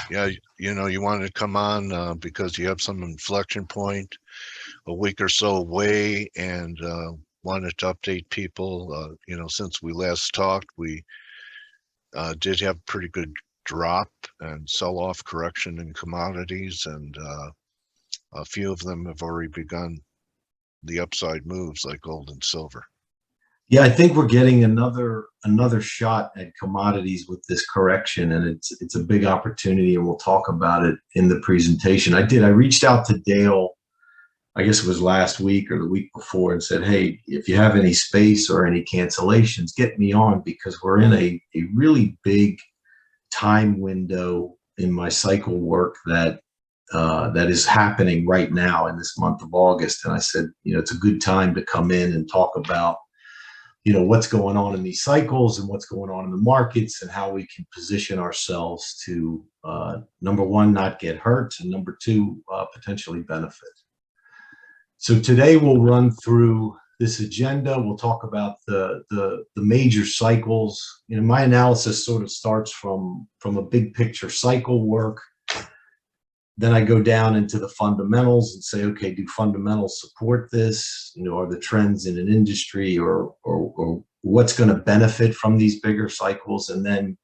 Yeah, you wanted to come on because you have some inflection point a week or so away, and wanted to update people. Since we last talked, we did have pretty good drop and sell-off correction in commodities, and a few of them have already begun the upside moves like gold and silver. Yeah, I think we're getting another shot at commodities with this correction, and it's a big opportunity, and we'll talk about it in the presentation. I reached out to Dale, I guess it was last week or the week before, and said, hey, if you have any space or any cancellations, get me on, because we're in a really big time window in my cycle work that is happening right now in this month of August. And I said, it's a good time to come in and talk about what's going on in these cycles and what's going on in the markets, and how we can position ourselves to number one, not get hurt, and number two, potentially benefit. So today we'll run through this agenda. We'll talk about the major cycles. My analysis sort of starts from a big picture cycle work. Then I go down into the fundamentals and say, okay, do fundamentals support this? Are the trends in an industry or what's going to benefit from these bigger cycles? And then,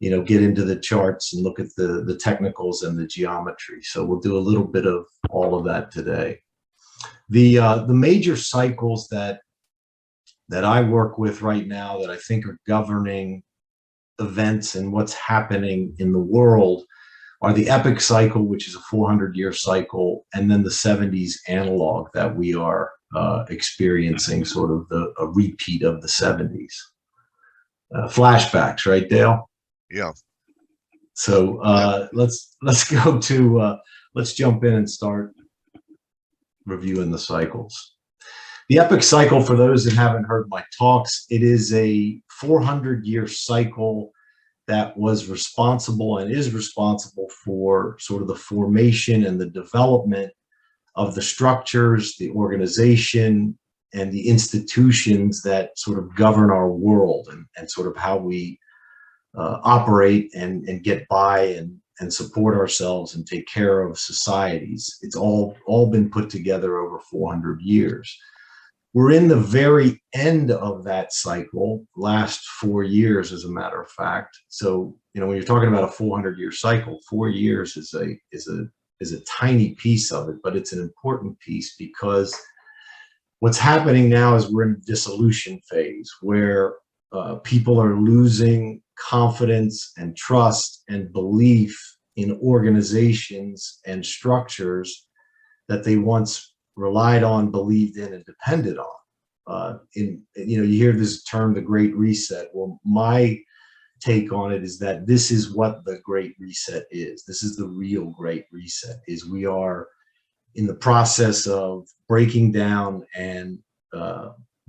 get into the charts and look at the technicals and the geometry. So we'll do a little bit of all of that today. The major cycles that I work with right now that I think are governing events and what's happening in the world are the Epoch Cycle, which is a 400-year cycle, and then the 70s analog that we are experiencing, sort of a repeat of the 70s. Flashbacks, right, Dale? Yeah. So let's go to let's jump in and start reviewing the cycles. The Epoch Cycle, for those that haven't heard my talks, it is a 400-year cycle that was responsible and is responsible for sort of the formation and the development of the structures, the organization, and the institutions that sort of govern our world, and sort of how we operate and get by and support ourselves and take care of societies. It's all been put together over 400 years. We're in the very end of that cycle, last 4 years, as a matter of fact. So, when you're talking about a 400-year cycle, 4 years is a tiny piece of it, but it's an important piece, because what's happening now is we're in a dissolution phase where people are losing confidence and trust and belief in organizations and structures that they once relied on, believed in, and depended on. You hear this term, the Great Reset. Well, my take on it is that this is what the Great Reset is. This is the real Great Reset. Is we are in the process of breaking down and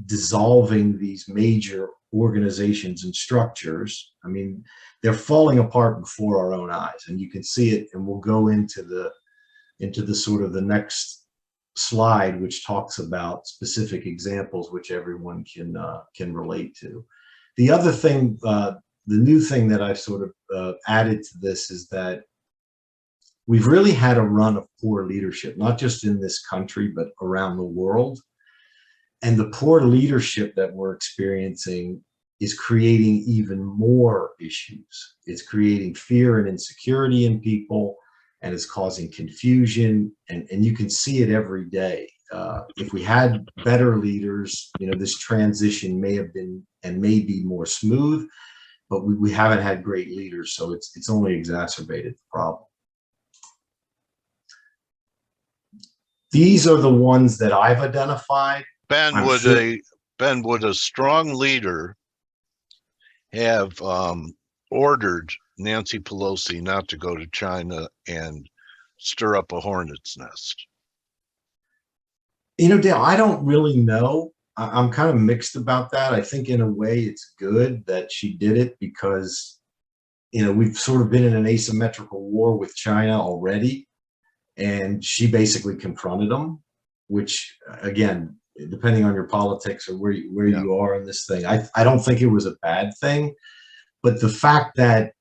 dissolving these major organizations and structures. I mean, they're falling apart before our own eyes, and you can see it. And we'll go into the sort of the next slide, which talks about specific examples which everyone can relate to. The other thing, the new thing that I've sort of added to this is that we've really had a run of poor leadership, not just in this country, but around the world. And the poor leadership that we're experiencing is creating even more issues. It's creating fear and insecurity in people, and it's causing confusion, and you can see it every day. If we had better leaders, this transition may have been and may be more smooth, but we haven't had great leaders, so it's only exacerbated the problem. These are the ones that I've identified. Ben, would a strong leader have ordered Nancy Pelosi not to go to China and stir up a hornet's nest? Dale, I don't really know. I'm kind of mixed about that. I think in a way it's good that she did it, because, we've sort of been in an asymmetrical war with China already, and she basically confronted them, which, again, depending on your politics or where you are in this thing, I don't think it was a bad thing. But the fact that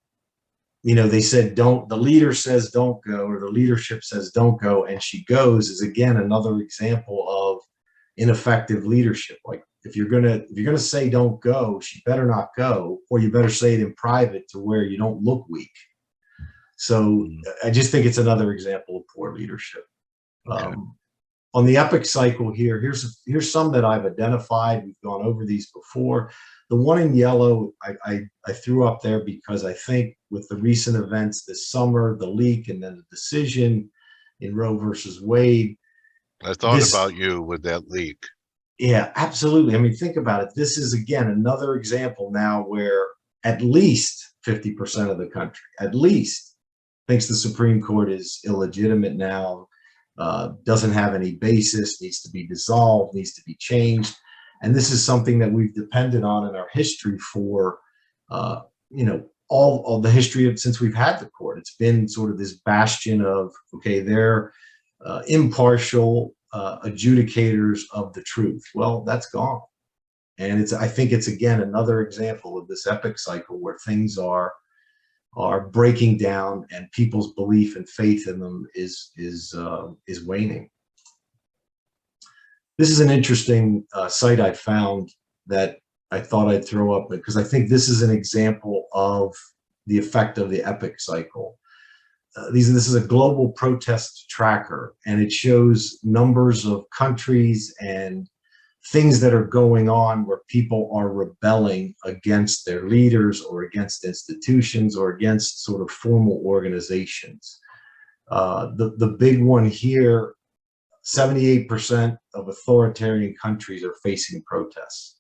they said don't, the leader says don't go, or the leadership says don't go, and she goes, is again another example of ineffective leadership. Like if you're gonna say don't go, she better not go, or you better say it in private to where you don't look weak. So I just think it's another example of poor leadership. Okay. On the epoch cycle here, here's some that I've identified. We've gone over these before. The one in yellow I threw up there because I think with the recent events this summer, the leak and then the decision in Roe versus Wade. I thought about you with that leak. Yeah, absolutely. I mean, think about it. This is, again, another example now where at least 50% of the country, at least, thinks the Supreme Court is illegitimate now, doesn't have any basis, needs to be dissolved, needs to be changed. And this is something that we've depended on in our history for, all the history of since we've had the court. It's been sort of this bastion of, okay, they're impartial adjudicators of the truth. Well, that's gone. And I think it's, again, another example of this epoch cycle where things are breaking down and people's belief and faith in them is waning. This is an interesting site I found that I thought I'd throw up because I think this is an example of the effect of the epoch cycle. This is a global protest tracker, and it shows numbers of countries and things that are going on where people are rebelling against their leaders or against institutions or against sort of formal organizations. The big one here, 78% of authoritarian countries are facing protests.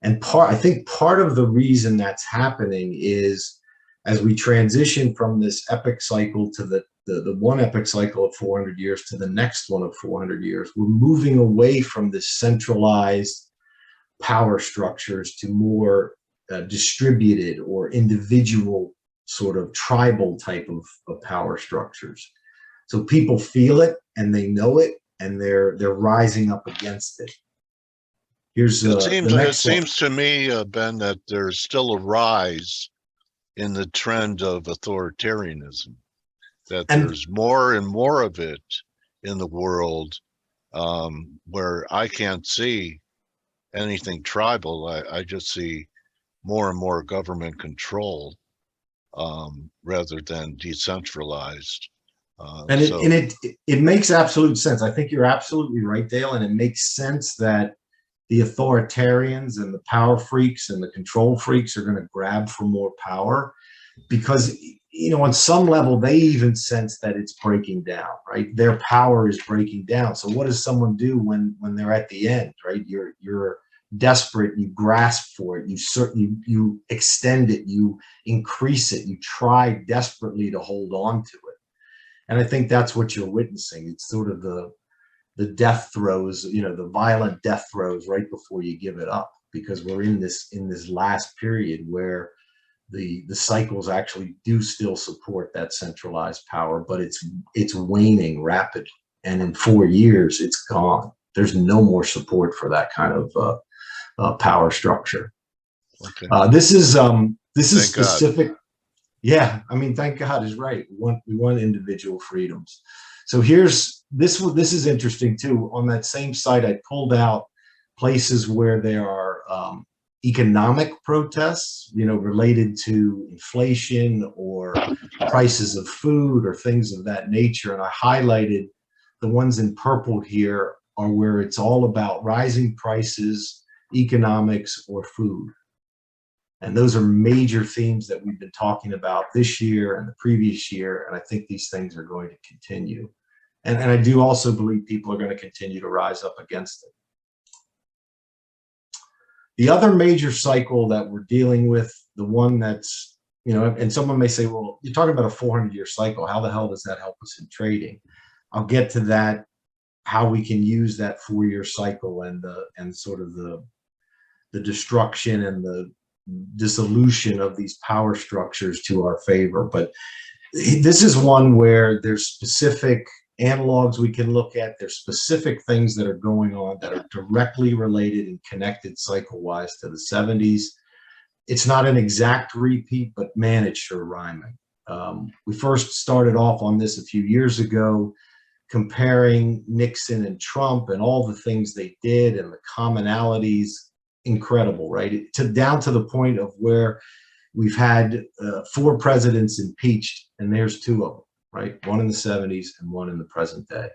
And I think part of the reason that's happening is as we transition from this epoch cycle to the one epoch cycle of 400 years to the next one of 400 years, we're moving away from this centralized power structures to more distributed or individual sort of tribal type of power structures. So people feel it and they know it and they're rising up against it. Here's the next It seems to me, Ben, that there's still a rise in the trend of authoritarianism, that there's more and more of it in the world, where I can't see anything tribal. I just see more and more government control rather than decentralized. And it makes absolute sense. I think you're absolutely right, Dale, and it makes sense that the authoritarians and the power freaks and the control freaks are going to grab for more power because, on some level, they even sense that it's breaking down, right? Their power is breaking down. So what does someone do when they're at the end, right? You're desperate, you grasp for it, you extend it, you increase it, you try desperately to hold on to it. And I think that's what you're witnessing. It's sort of the death throes, the violent death throes right before you give it up, because we're in this last period where the cycles actually do still support that centralized power, but it's waning rapidly. And in 4 years, it's gone. There's no more support for that kind of power structure. Okay. This is specific. God. Yeah, I mean, thank God is right. We want individual freedoms. So here's this is interesting too. On that same site, I pulled out places where there are economic protests, related to inflation or prices of food or things of that nature. And I highlighted the ones in purple here are where it's all about rising prices, economics, or food. And those are major themes that we've been talking about this year and the previous year. And I think these things are going to continue. And I do also believe people are going to continue to rise up against it. The other major cycle that we're dealing with, the one that's, and someone may say, well, you're talking about a 400-year cycle. How the hell does that help us in trading? I'll get to that, how we can use that 4-year cycle and sort of the destruction and the dissolution of these power structures to our favor. But this is one where there's specific analogs we can look at. There's specific things that are going on that are directly related and connected cycle-wise to the 70s. It's not an exact repeat, but man, it's sure rhyming. We first started off on this a few years ago, comparing Nixon and Trump and all the things they did and the commonalities. Incredible, right? Down to the point of where we've had 4 presidents impeached, and there's 2 of them, right? One in the 70s and one in the present day.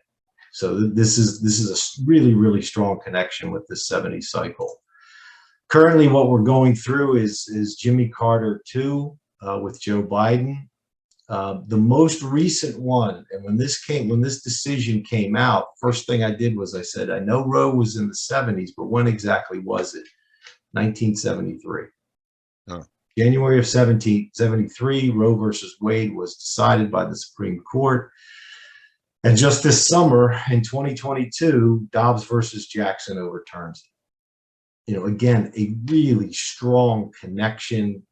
So this is a really, really strong connection with this 70 cycle. Currently, what we're going through is Jimmy Carter 2 with Joe Biden. The most recent one, and when this decision came out, first thing I did was I said, I know Roe was in the 70s, but when exactly was it? 1973. Huh. January of 1773, Roe versus Wade was decided by the Supreme Court. And just this summer in 2022, Dobbs versus Jackson overturns it. Again, a really strong connection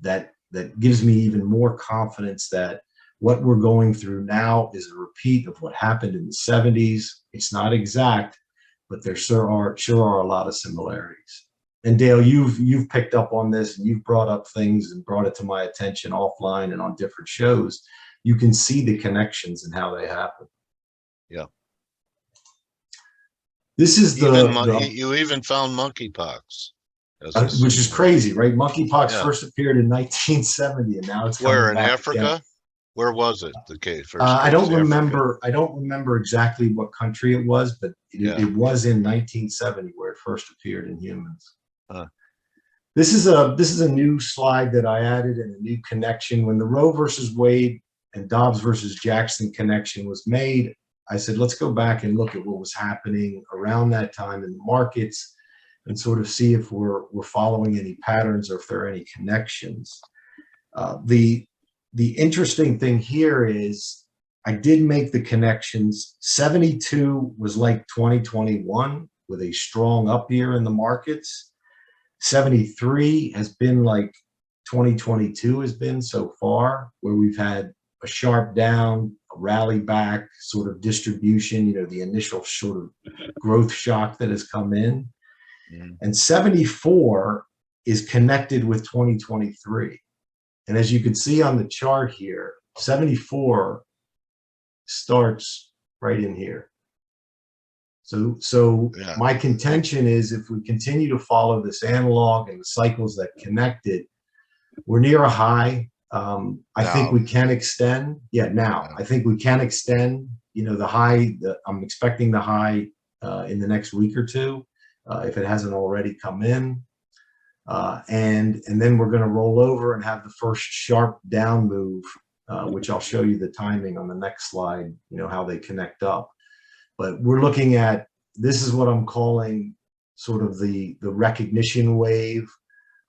that gives me even more confidence that what we're going through now is a repeat of what happened in the 70s. It's not exact, but there sure are a lot of similarities. And Dale, you've picked up on this, and you've brought up things and brought it to my attention offline and on different shows. You can see the connections and how they happen. Yeah. This is you even found monkeypox, which is crazy, right? Monkeypox first appeared in 1970, and now it's coming where in back Africa? Again. Where was it? The case first. I don't remember. I don't remember exactly what country it was, but it was in 1970 where it first appeared in humans. This is a new slide that I added, and a new connection. When the Roe versus Wade and Dobbs versus Jackson connection was made, I said, let's go back and look at what was happening around that time in the markets and sort of see if we're following any patterns or if there are any connections. The interesting thing here is I did make the connections. 72 was like 2021 with a strong up year in the markets. 73 has been like 2022 has been so far, where we've had a sharp down, a rally back, sort of distribution, the initial sort of growth shock that has come in. And 74 is connected with 2023. And as you can see on the chart here, 74 starts right in here. So my contention is, if we continue to follow this analog and the cycles that connect it, we're near a high. I think we can extend. I think we can extend, the high. I'm expecting the high in the next week or two, if it hasn't already come in. And then we're going to roll over and have the first sharp down move, which I'll show you the timing on the next slide, how they connect up. But we're looking at, this is what I'm calling sort of the recognition wave,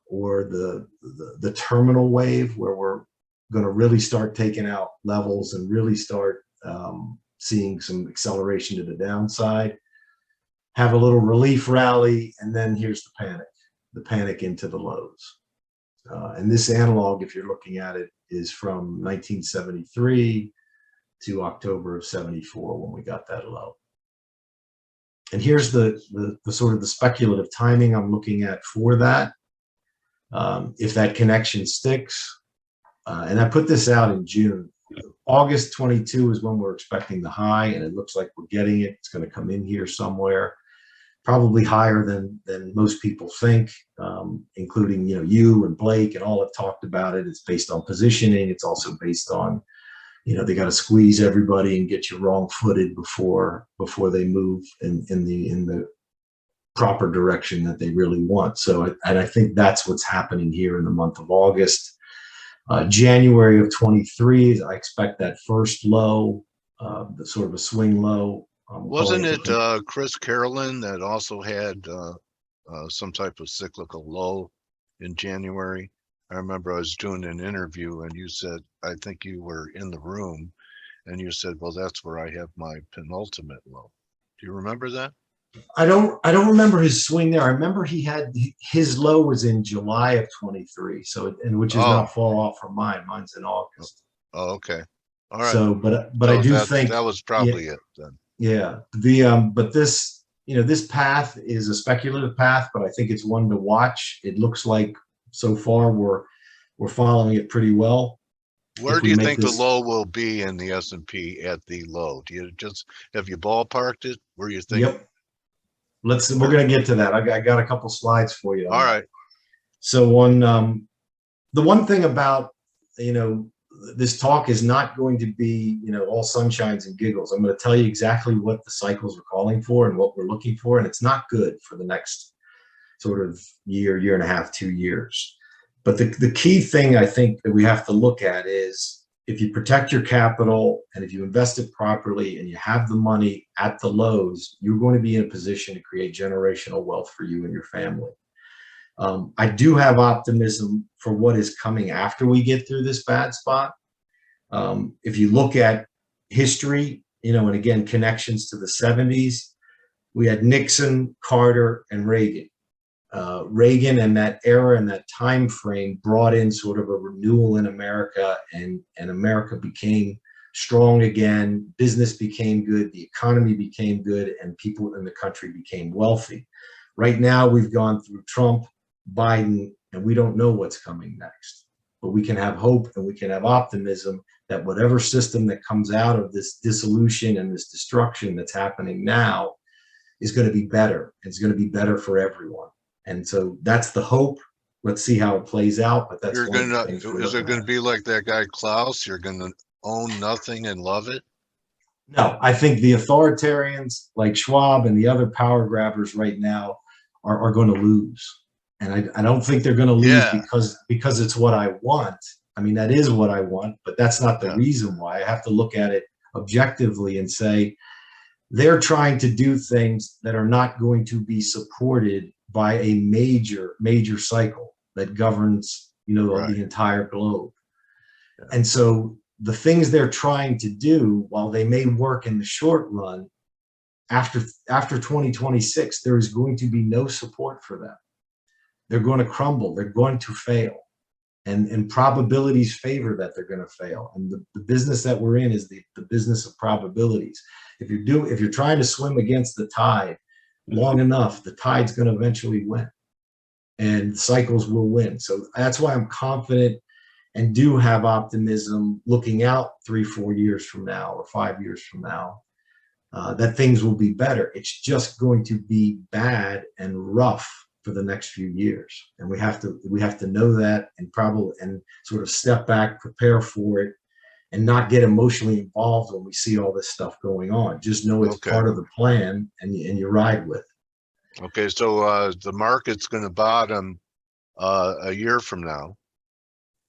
or the terminal wave, where we're going to really start taking out levels and really start seeing some acceleration to the downside, have a little relief rally, and then here's the panic into the lows. And this analog, if you're looking at it, is from 1973 to October of 74, when we got that low. And here's the sort of the speculative timing I'm looking at for that. If that connection sticks, and I put this out in June. August 22 is when we're expecting the high, and it looks like we're getting it. It's going to come in here somewhere, probably higher than most people think, including you and Blake and all have talked about it. It's based on positioning. It's also based on they got to squeeze everybody and get you wrong-footed before they move in the proper direction that they really want. So, and I think that's what's happening here in the month of August. January of 23, I expect that first low, the sort of a swing low. Wasn't it Chris Carolyn that also had some type of cyclical low in January? I remember I was doing an interview, and you said, I think you were in the room, and you said, well, that's where I have my penultimate low. Do you remember that? I don't remember his swing there. I remember he had his low was in July of 23, so which is not far off from mine. Mine's in August. Oh, okay. All right. So, but I do think that was probably it then. Yeah. But this, this path is a speculative path, but I think it's one to watch. It looks like so far we're following it pretty well. Where if do we you make think the this. low will be in the S&P at the low? Have you ballparked it? Where you think? Yep. We're going to get to that. I got a couple slides for you on All that. right. So the one thing about, this talk is not going to be, all sunshines and giggles. I'm going to tell you exactly what the cycles are calling for and what we're looking for. And it's not good for the next sort of year and a half, 2 years. But the key thing I think that we have to look at is, if you protect your capital and if you invest it properly and you have the money at the lows, you're going to be in a position to create generational wealth for you and your family. I do have optimism for what is coming after we get through this bad spot. If you look at history, and again, connections to the 70s, we had Nixon, Carter, and Reagan. Reagan and that era and that time frame brought in sort of a renewal in America, and America became strong again. Business became good, the economy became good, and people in the country became wealthy. Right now, we've gone through Trump, Biden, and we don't know what's coming next. But we can have hope and we can have optimism that whatever system that comes out of this dissolution and this destruction that's happening now is going to be better. It's going to be better for everyone. And so that's the hope. Let's see how it plays out. But that's one of the things we're Is it looking going to at. be like that guy Klaus? You're going to own nothing and love it? No, I think the authoritarians like Schwab and the other power grabbers right now are going to lose. And I don't think they're going to lose because it's what I want. I mean, that is what I want, but that's not the reason why. I have to look at it objectively and say, they're trying to do things that are not going to be supported by a major cycle that governs, the entire globe. Yeah. And so the things they're trying to do, while they may work in the short run, after 2026, there is going to be no support for them. They're going to crumble. They're going to fail. And probabilities favor that they're going to fail. And the business that we're in is the business of probabilities. If you're trying to swim against the tide long enough, the tide's going to eventually win, and cycles will win. So that's why I'm confident and do have optimism looking out 3-4 years from now or 5 years from now, that things will be better. It's just going to be bad and rough for the next few years, and we have to know that, and sort of step back, prepare for it, and not get emotionally involved when we see all this stuff going on. Just know it's part of the plan, and you ride with it. Okay, so the market's going to bottom a year from now.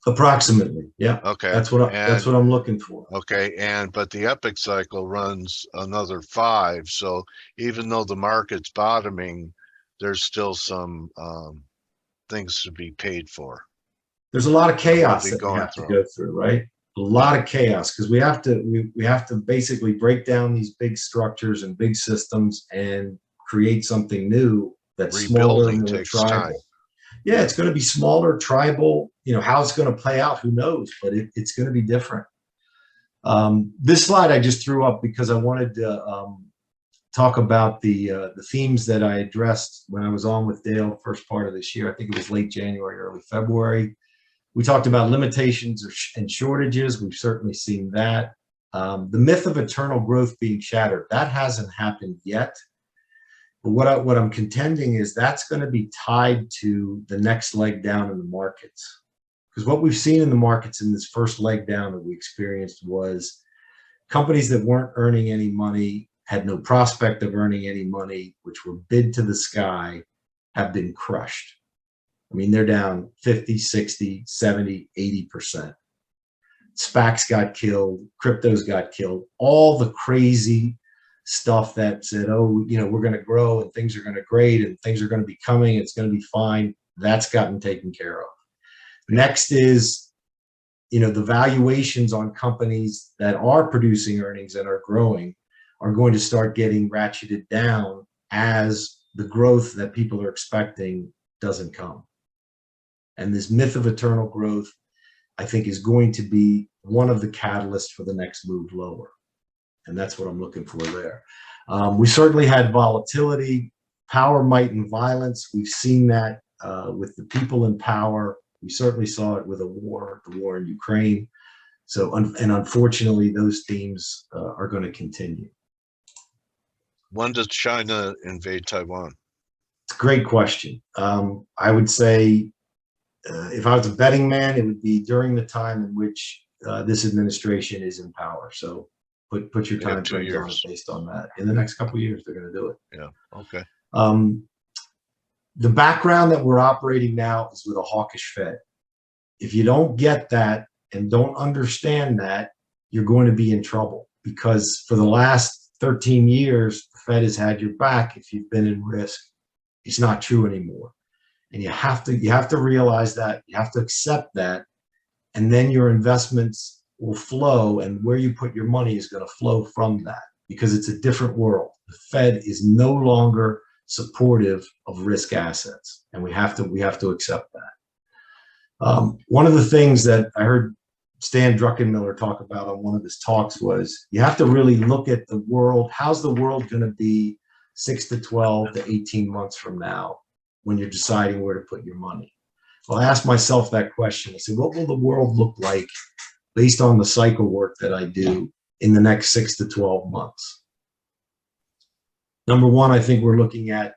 Approximately, yeah. Okay, that's what I'm looking for. Okay, but the Epoch cycle runs another 5. So even though the market's bottoming, there's still some things to be paid for. There's a lot of chaos that we have to go through, right? A lot of chaos, because we have to basically break down these big structures and big systems and create something new that's smaller, more tribal. Yeah, it's going to be smaller, tribal. How it's going to play out, who knows? But it's going to be different. This slide I just threw up because I wanted to talk about the themes that I addressed when I was on with Dale first part of this year. I think it was late January, early February. We talked about limitations and shortages. We've certainly seen that. The myth of eternal growth being shattered, that hasn't happened yet. But what I'm contending is that's going to be tied to the next leg down in the markets. Because what we've seen in the markets in this first leg down that we experienced was companies that weren't earning any money, had no prospect of earning any money, which were bid to the sky, have been crushed. I mean, they're down 50, 60, 70, 80%. SPACs got killed, cryptos got killed, all the crazy stuff that said, oh, we're going to grow and things are going to grade and things are going to be coming, it's going to be fine. That's gotten taken care of. Next is, the valuations on companies that are producing earnings and are growing are going to start getting ratcheted down as the growth that people are expecting doesn't come. And this myth of eternal growth, I think, is going to be one of the catalysts for the next move lower. And that's what I'm looking for there. We certainly had volatility, power, might, and violence. We've seen that with the people in power. We certainly saw it with the war in Ukraine. So, and unfortunately, those themes are going to continue. When does China invade Taiwan? It's a great question. I would say, if I was a betting man, it would be during the time in which this administration is in power. So put your time frames on it based on that. In the next couple of years, they're going to do it. Yeah. Okay. The background that we're operating now is with a hawkish Fed. If you don't get that and don't understand that, you're going to be in trouble, because for the last 13 years, the Fed has had your back if you've been in risk. It's not true anymore. And you have to realize that, you have to accept that, and then your investments will flow, and where you put your money is going to flow from that, because it's a different world. The Fed is no longer supportive of risk assets, and we have to accept that. One of the things that I heard Stan Druckenmiller talk about on one of his talks was, you have to really look at the world. How's the world going to be 6 to 12 to 18 months from now when you're deciding where to put your money? Well, I asked myself that question. I said, what will the world look like based on the cycle work that I do in the next 6 to 12 months? Number one, I think we're looking at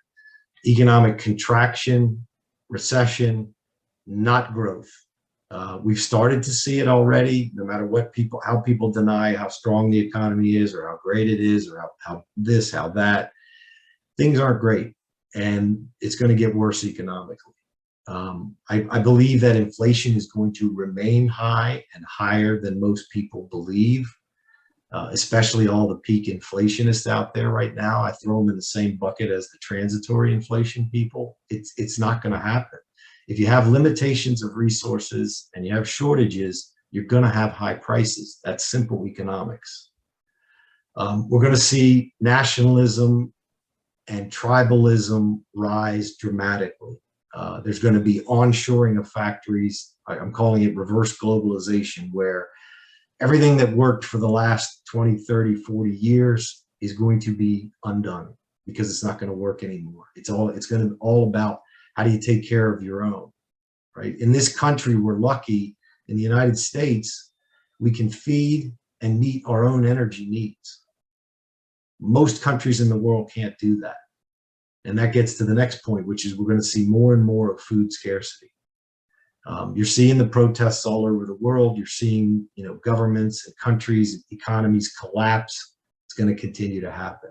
economic contraction, recession, not growth. We've started to see it already, no matter how people deny how strong the economy is, or how great it is, or how this, how that. Things aren't great, and it's going to get worse economically. I believe that inflation is going to remain high, and higher than most people believe, especially all the peak inflationists out there right now. I throw them in the same bucket as the transitory inflation people. It's not going to happen. If you have limitations of resources and you have shortages, you're going to have high prices. That's simple economics. We're going to see nationalism and tribalism rise dramatically. There's going to be onshoring of factories. I'm calling it reverse globalization, where everything that worked for the last 20, 30, 40 years is going to be undone, because it's not going to work anymore. It's going to be all about, how do you take care of your own, right? In this country, we're lucky. In the United States, we can feed and meet our own energy needs. Most countries in the world can't do that. And that gets to the next point, which is we're going to see more and more of food scarcity. You're seeing the protests all over the world. You're seeing, governments and countries, economies collapse. It's going to continue to happen.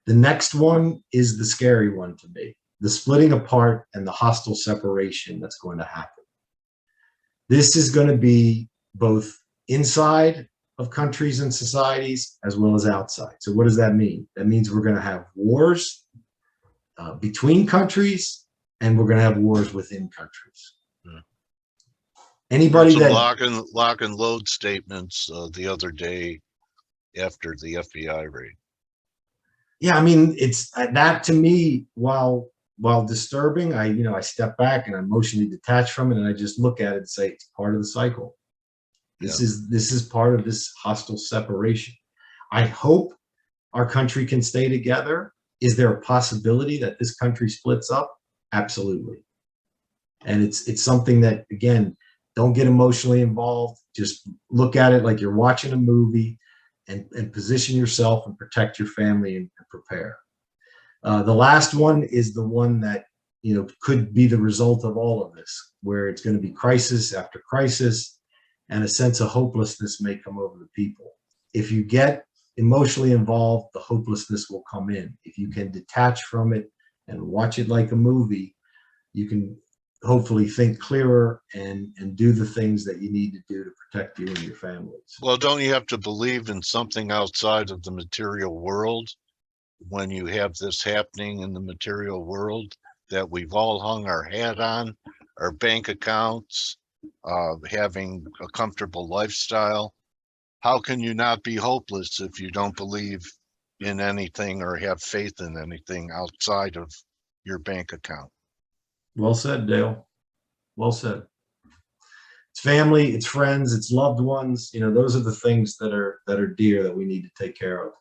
The next one is the scary one to me, the splitting apart and the hostile separation that's going to happen. This is going to be both inside of countries and societies as well as outside. So what does that mean? That means we're going to have wars between countries, and we're going to have wars within countries. Yeah. Anybody that lock and load statements the other day after the FBI raid. Yeah, I mean, it's that to me, while disturbing, I step back and I emotionally detach from it, and I just look at it and say, it's part of the cycle. This is part of this hostile separation. I hope our country can stay together. Is there a possibility that this country splits up? Absolutely. And it's something that, again, don't get emotionally involved. Just look at it like you're watching a movie, and position yourself and protect your family and prepare. The last one is the one that could be the result of all of this, where it's going to be crisis after crisis, and a sense of hopelessness may come over the people. If you get emotionally involved, the hopelessness will come in. If you can detach from it and watch it like a movie, you can hopefully think clearer and do the things that you need to do to protect you and your families. Well, don't you have to believe in something outside of the material world when you have this happening in the material world that we've all hung our hat on, our bank accounts, having a comfortable lifestyle? How can you not be hopeless if you don't believe in anything or have faith in anything outside of your bank account? Well said, Dale. Well said. It's family, it's friends, it's loved ones. Those are the things that are dear, that we need to take care of.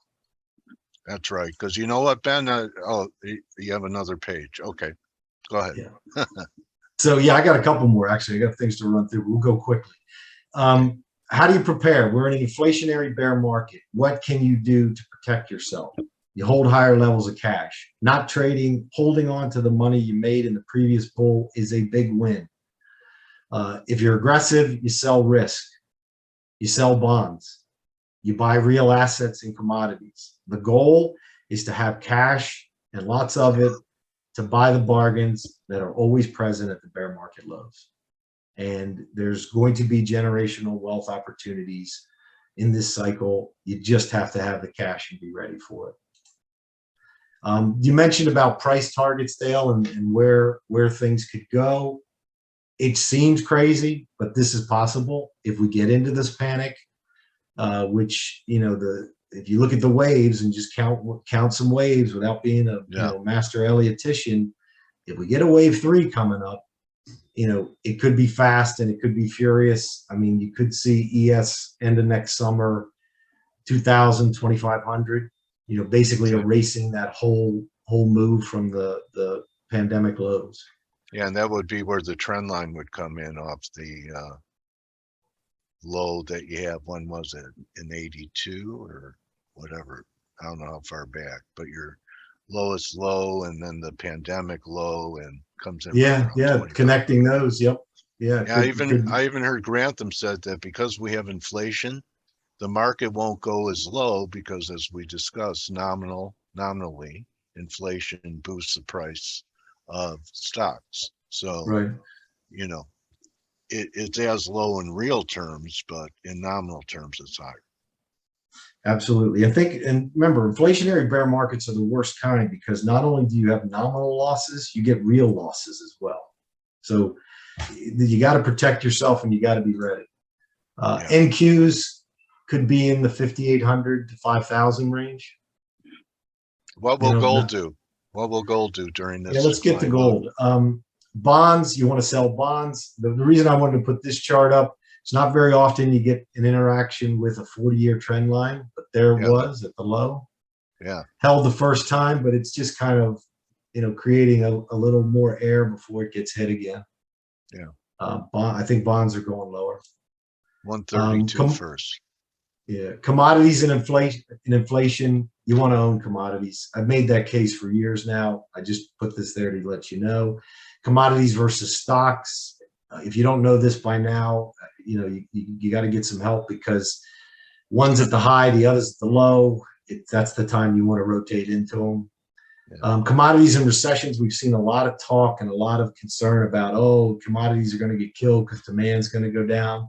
That's right. Because you know what, Ben? You have another page. Okay, go ahead. Yeah. So yeah, I got a couple more. Actually, I got things to run through. We'll go quickly. how do you prepare? We're in an inflationary bear market. What can you do to protect yourself? You hold higher levels of cash. Not trading, holding on to the money you made in the previous bull is a big win. If you're aggressive, you sell risk. You sell bonds. You buy real assets and commodities. The goal is to have cash and lots of it to buy the bargains that are always present at the bear market lows. And there's going to be generational wealth opportunities in this cycle. You just have to have the cash and be ready for it. You mentioned about price targets, Dale, and where things could go. It seems crazy, but this is possible if we get into this panic, which, if you look at the waves and just count some waves without being a master Elliotician, if we get a wave 3 coming up, it could be fast and it could be furious. I mean, you could see ES end of next summer, 2,000, 2,500, basically erasing that whole move from the pandemic lows. Yeah, and that would be where the trend line would come in off the low that you have. When was it? In 82 or whatever? I don't know how far back, but your lowest low and then the pandemic low and comes in. Yeah, connecting those. Yep. Yeah. I even heard Grantham said that because we have inflation, the market won't go as low because, as we discussed, nominally inflation boosts the price of stocks. So, right. It's as low in real terms, but in nominal terms, it's higher. Absolutely. I think, and remember, inflationary bear markets are the worst kind because not only do you have nominal losses, you get real losses as well. So you got to protect yourself and you got to be ready. NQs could be in the 5,800 to 5,000 range. What will gold do? What will gold do during this? Yeah, let's get to gold. Bonds, you want to sell bonds. The reason I wanted to put this chart up, it's not very often you get an interaction with a 40-year trend line, but there was at the low. Yeah. Held the first time, but it's just kind of, creating a little more air before it gets hit again. Yeah. I think bonds are going lower. 132 first. Yeah. Commodities and inflation, you want to own commodities. I've made that case for years now. I just put this there to let you know. Commodities versus stocks. If you don't know this by now, you got to get some help because one's at the high, the other's at the low. That's the time you want to rotate into them. Yeah. Commodities and recessions, we've seen a lot of talk and a lot of concern about, commodities are going to get killed because demand's going to go down.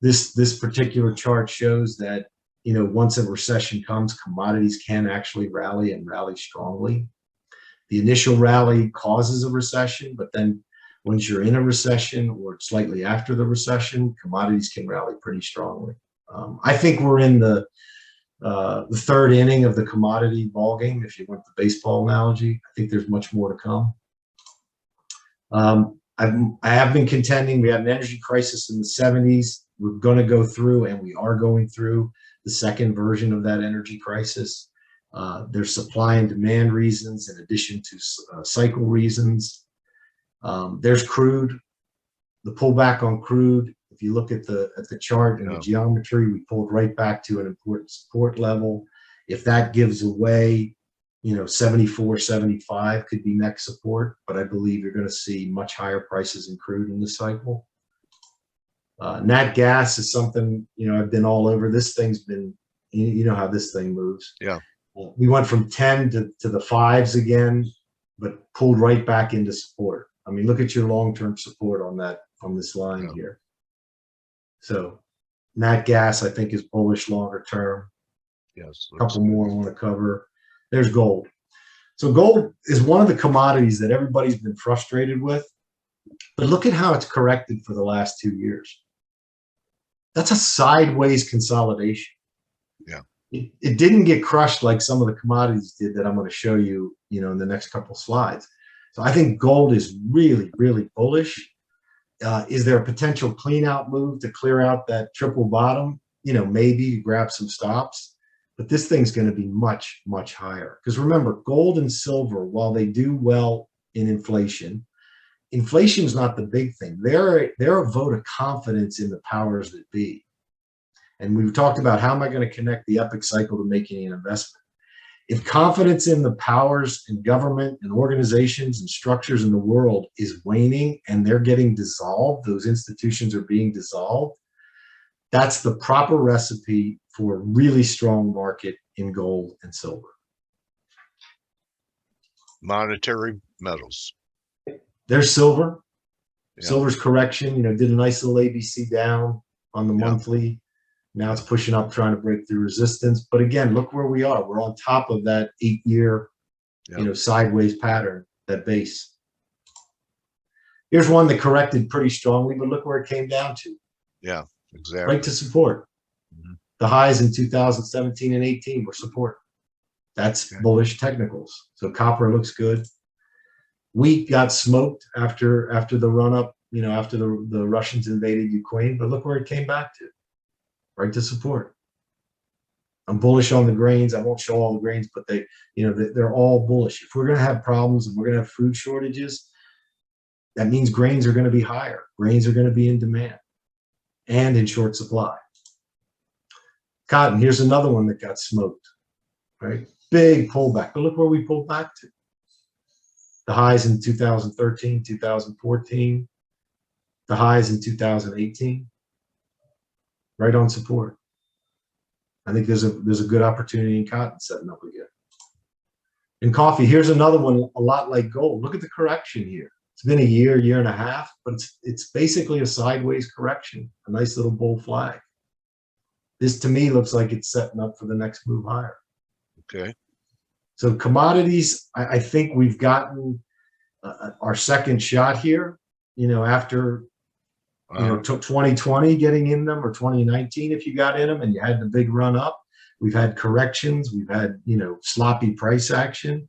This particular chart shows that, once a recession comes, commodities can actually rally and rally strongly. The initial rally causes a recession, but then once you're in a recession or slightly after the recession, commodities can rally pretty strongly. I think we're in the third inning of the commodity ballgame, if you want the baseball analogy. I think there's much more to come. I have been contending we had an energy crisis in the 70s. We're going to go through, and we are going through, the second version of that energy crisis. There's supply and demand reasons in addition to cycle reasons. There's crude, the pullback on crude. If you look at the chart and the geometry, we pulled right back to an important support level. If that gives away, 74, 75 could be next support, but I believe you're going to see much higher prices in crude in this cycle. Nat gas is something, I've been all over. This thing's been, you know how this thing moves. Yeah. We went from 10 to the 5s again, but pulled right back into support. I mean, look at your long-term support on this line here. So nat gas, I think, is bullish longer term. Yes. A couple more I want to cover. There's gold. So gold is one of the commodities that everybody's been frustrated with, but look at how it's corrected for the last 2 years. That's a sideways consolidation. Yeah. It didn't get crushed like some of the commodities did that I'm going to show you, in the next couple slides. So I think gold is really, really bullish. Is there a potential clean out move to clear out that triple bottom? Maybe grab some stops, but this thing's going to be much, much higher. Because remember, gold and silver, while they do well in inflation, inflation is not the big thing. They're a vote of confidence in the powers that be. And we've talked about how am I going to connect the Epoch cycle to making an investment. If confidence in the powers in government and organizations and structures in the world is waning and they're getting dissolved, those institutions are being dissolved, that's the proper recipe for a really strong market in gold and silver. Monetary metals. There's silver. Yeah. Silver's correction, you know, did a nice little ABC down on the monthly. Now it's pushing up, trying to break through resistance. But again, look where we are. We're on top of that 8-year, you know, sideways pattern, that base. Here's one that corrected pretty strongly, but look where it came down to. Yeah, exactly. Right to support. The highs in 2017 and 18 were support. That's bullish technicals. So copper looks good. Wheat got smoked after the run up, you know, after the Russians invaded Ukraine, but look where it came back to. Right to support. I'm bullish on the grains. I won't show all the grains, but they, you know, they're all bullish. If we're going to have problems and we're going to have food shortages, that means grains are going to be higher. Grains are going to be in demand and in short supply. Cotton, here's another one that got smoked, right? Big pullback, but look where we pulled back to. The highs in 2013, 2014, the highs in 2018, right on support. I think there's a good opportunity in cotton setting up again. In coffee, here's another one a lot like gold. Look at the correction here. It's been a year and a half, but it's basically a sideways correction, a nice little bull flag. This to me looks like it's setting up for the next move higher. Okay. So commodities, I think we've gotten our second shot here, you know, after, you know, took 2020 getting in them, or 2019 if you got in them and you had the big run up. We've had corrections. We've had, you know, sloppy price action.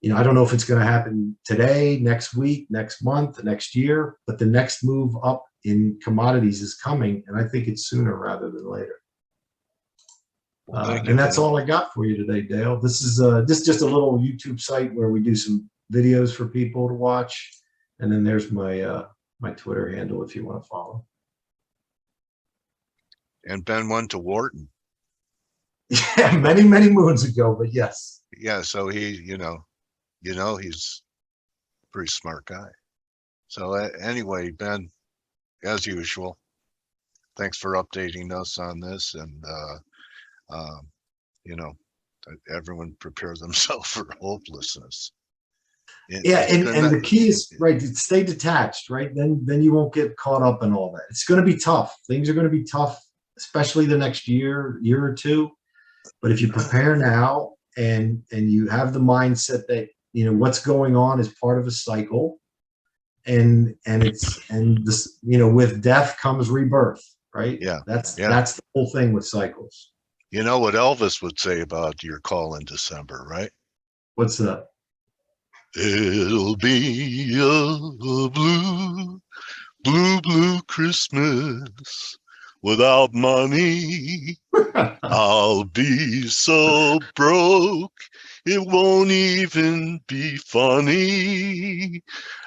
You know, I don't know if it's going to happen today, next week, next month, next year, but the next move up in commodities is coming, and I think it's sooner rather than later. And that's all I got for you today, Dale. This is just a little YouTube site where we do some videos for people to watch, and then there's my my Twitter handle if you want to follow. And Ben went to Wharton. Yeah, many moons ago, but yes. Yeah, so he, you know, he's a pretty smart guy. So anyway, Ben, as usual, thanks for updating us on this, and you know, everyone prepare themselves for hopelessness. And the key is, right, stay detached, right? Then you won't get caught up in all that. It's going to be tough. Things are going to be tough, especially the next year or two. But if you prepare now and you have the mindset that, you know, what's going on is part of a cycle, and this, you know, with death comes rebirth, right? Yeah. That's the whole thing with cycles. You know what Elvis would say about your call in December, right? What's that? It'll be a blue Christmas without money. I'll be so broke, it won't even be funny.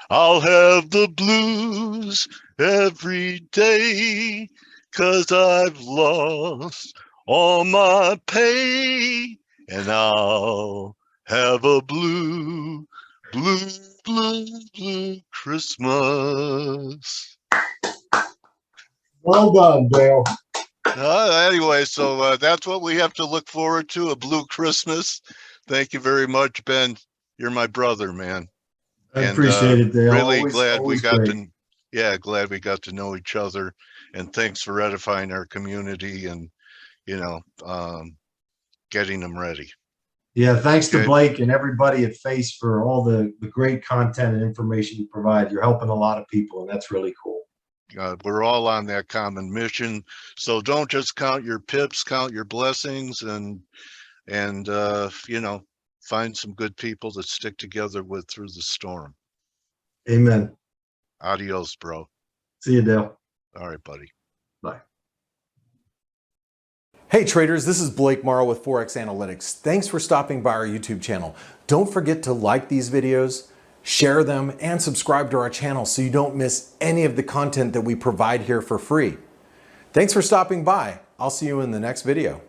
I'll have the blues every day, 'cause I've lost all my pay, and I'll have a blue Christmas. Well done, Dale. Anyway, so that's what we have to look forward to, a blue Christmas. Thank you very much, Ben. You're my brother, man. I appreciate it, Dale. Really glad we got to got to know each other, and thanks for edifying our community and, you know, getting them ready. Yeah, thanks to Blake and everybody at F.A.C.E for all the great content and information you provide. You're helping a lot of people, and that's really cool. We're all on that common mission, so don't just count your pips, count your blessings, and you know, find some good people that stick together through the storm. Amen. Adios, bro. See you, Dale. All right, buddy. Bye. Hey traders, this is Blake Morrow with ForexAnalytix. Thanks for stopping by our YouTube channel. Don't forget to like these videos, share them, and subscribe to our channel so you don't miss any of the content that we provide here for free. Thanks for stopping by. I'll see you in the next video.